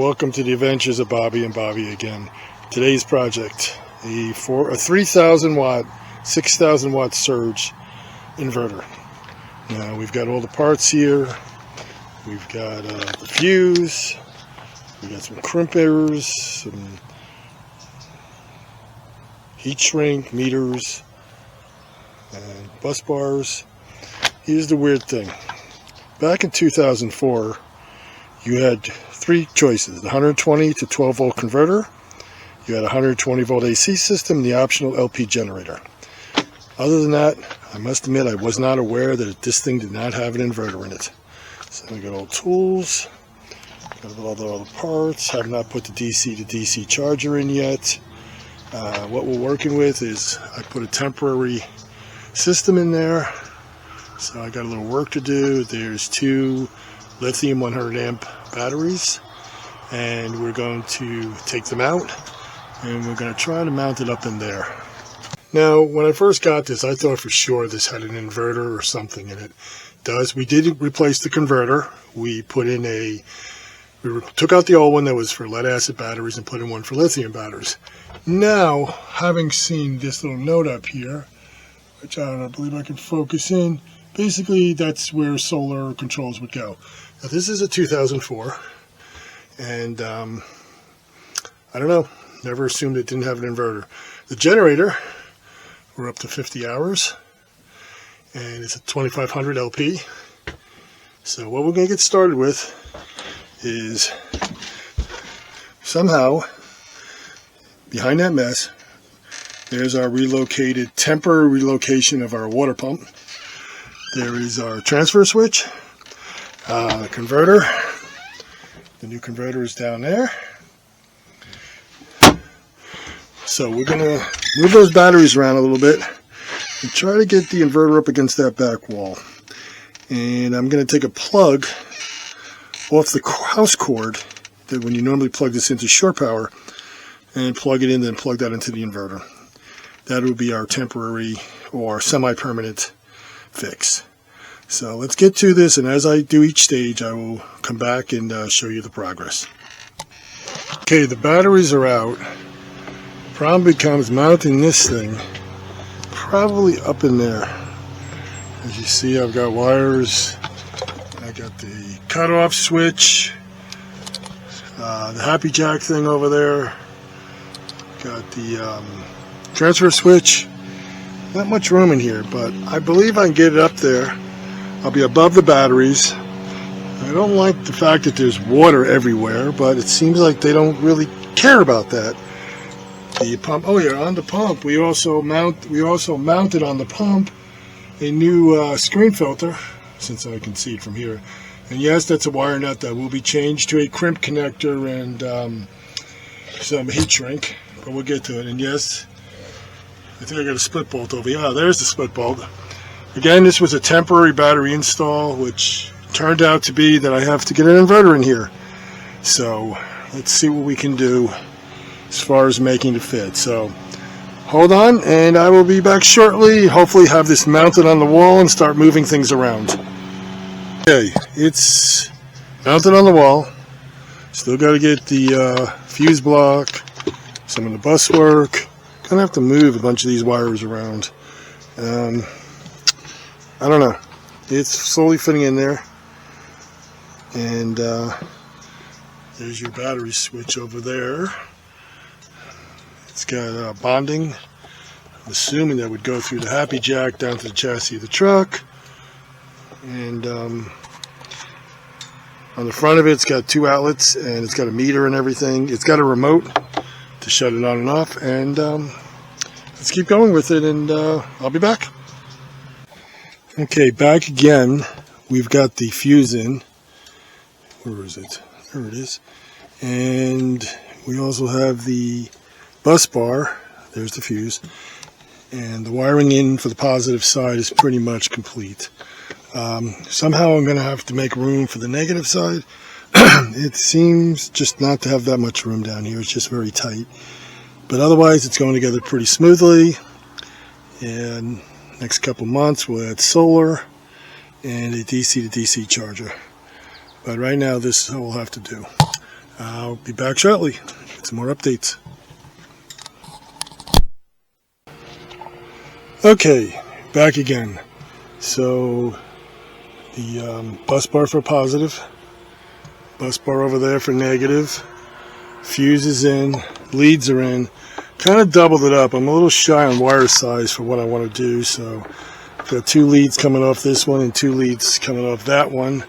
welcome to the adventures of Bobby and Bobby again. Today's project, a 3,000 watt, 6,000 watt surge inverter. Now we've got all the parts here. We've got the fuse, we've got some crimpers, some heat shrink meters, and bus bars. Here's the weird thing. Back in 2004, you had three choices: the 120 to 12 volt converter, you had a 120 volt AC system, and the optional LP generator. Other than that, I must admit I was not aware that this thing did not have an inverter in it. So we got all tools, got all the parts, have not put the DC to DC charger in yet. What we're working with is I put a temporary system in there, so I got a little work to do. There's two lithium 100 amp batteries, and we're going to take them out and we're going to try to mount it up in there. Now, when I first got this, I thought for sure this had an inverter or something in it. It does. We did replace the converter. We put in we took out the old one that was for lead acid batteries and put in one for lithium batteries. Now, having seen this little note up here, which I believe I can focus in, basically that's where solar controls would go. Now, this is a 2004, and I don't know, never assumed it didn't have an inverter. The generator, we're up to 50 hours, and it's a 2500 LP. So what we're going to get started with is somehow behind that mess, there's our temporary relocation of our water pump. There is our transfer switch, the converter. The new converter is down there. So we're going to move those batteries around a little bit and try to get the inverter up against that back wall. And I'm going to take a plug off the house cord that when you normally plug this into shore power, and plug it in, then plug that into the inverter. That will be our temporary or semi-permanent fix. So let's get to this, and as I do each stage, I will come back and show you the progress. Okay, the batteries are out. Problem becomes mounting this thing probably up in there. As you see, I've got wires. I got the cutoff switch, the happy jack thing over there. Got the transfer switch. Not much room in here, but I believe I can get it up there. I'll be above the batteries. I don't like the fact that there's water everywhere, but it seems like they don't really care about that. The pump. Oh yeah, on the pump we also mounted on the pump a new screen filter, since I can see it from here. And yes, that's a wire nut that will be changed to a crimp connector and some heat shrink, but we'll get to it. And yes, I think I got a split bolt over here. Oh, there's the split bolt. Again, this was a temporary battery install, which turned out to be that I have to get an inverter in here. So let's see what we can do as far as making it fit. So hold on, and I will be back shortly. Hopefully have this mounted on the wall and start moving things around. Okay, it's mounted on the wall. Still got to get the fuse block, some of the bus work. Gonna have to move a bunch of these wires around. I don't know. It's slowly fitting in there. And there's your battery switch over there. It's got bonding. I'm assuming that would go through the happy jack down to the chassis of the truck. And on the front of it, it's got two outlets, and it's got a meter and everything. It's got a remote to shut it on and off. And let's keep going with it, and I'll be back. Okay, back again. We've got the fuse in. Where is it? There it is. And we also have the bus bar. There's the fuse. And the wiring in for the positive side is pretty much complete. Somehow I'm going to have to make room for the negative side. It seems just not to have that much room down here. It's just very tight. But otherwise, it's going together pretty smoothly. And next couple months, we'll add solar and a DC to DC charger. But right now, this is what we'll have to do. I'll be back shortly with some more updates. Okay, back again. So the bus bar for positive, bus bar over there for negative, fuse is in, leads are in. Kind of doubled it up. I'm a little shy on wire size for what I want to do, so I've got 2 leads coming off this one and 2 leads coming off that one.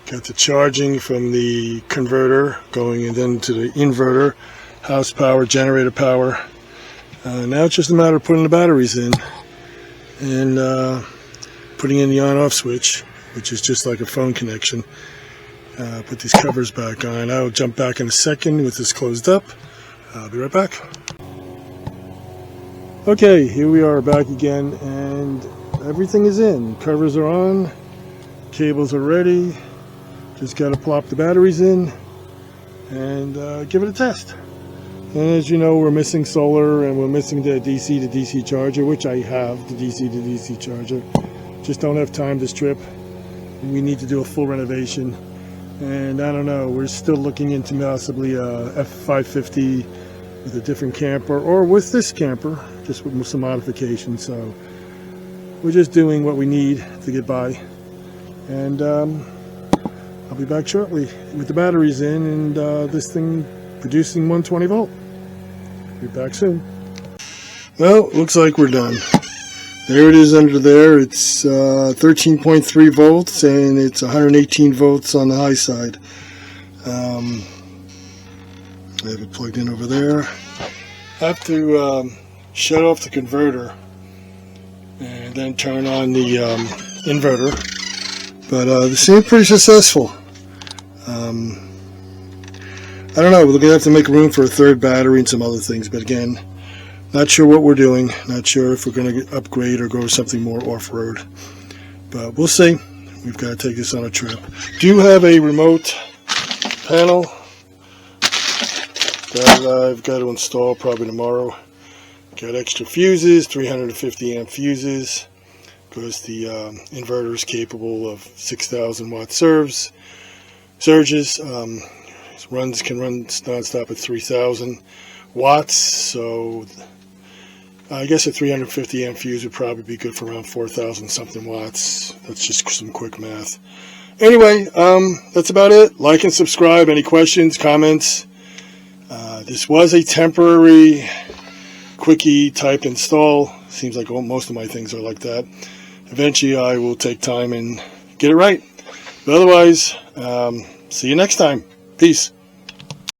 Got the charging from the converter going and then to the inverter, house power, generator power. Now it's just a matter of putting the batteries in and putting in the on-off switch, which is just like a phone connection. Put these covers back on. I'll jump back in a second with this closed up. I'll be right back. Okay, here we are back again, and everything is in. Covers are on, cables are ready. Just got to plop the batteries in and give it a test. And as you know, we're missing solar and we're missing the DC to DC charger, which I have, the DC to DC charger. Just don't have time this trip. We need to do a full renovation. And I don't know, we're still looking into possibly a F550 with a different camper, or with this camper, just with some modifications. So we're just doing what we need to get by. And I'll be back shortly with the batteries in and this thing producing 120 volt. Be back soon. Well, looks like we're done. There it is under there. It's 13.3 volts and it's 118 volts on the high side. I have it plugged in over there. I have to shut off the converter and then turn on the inverter. But this seemed pretty successful. I don't know, we're going to have to make room for a third battery and some other things, but again, not sure what we're doing, not sure if we're going to upgrade or go to something more off-road, but we'll see. We've got to take this on a trip. Do have a remote panel that I've got to install probably tomorrow. Got extra fuses, 350 amp fuses, because the inverter is capable of 6,000 watt surges. Can run non-stop at 3,000 watts, so I guess a 350 amp fuse would probably be good for around 4,000 something watts. That's just some quick math. Anyway, that's about it. Like and subscribe. Any questions, comments? This was a temporary quickie type install. Seems like most of my things are like that. Eventually I will take time and get it right. But otherwise, see you next time. Peace.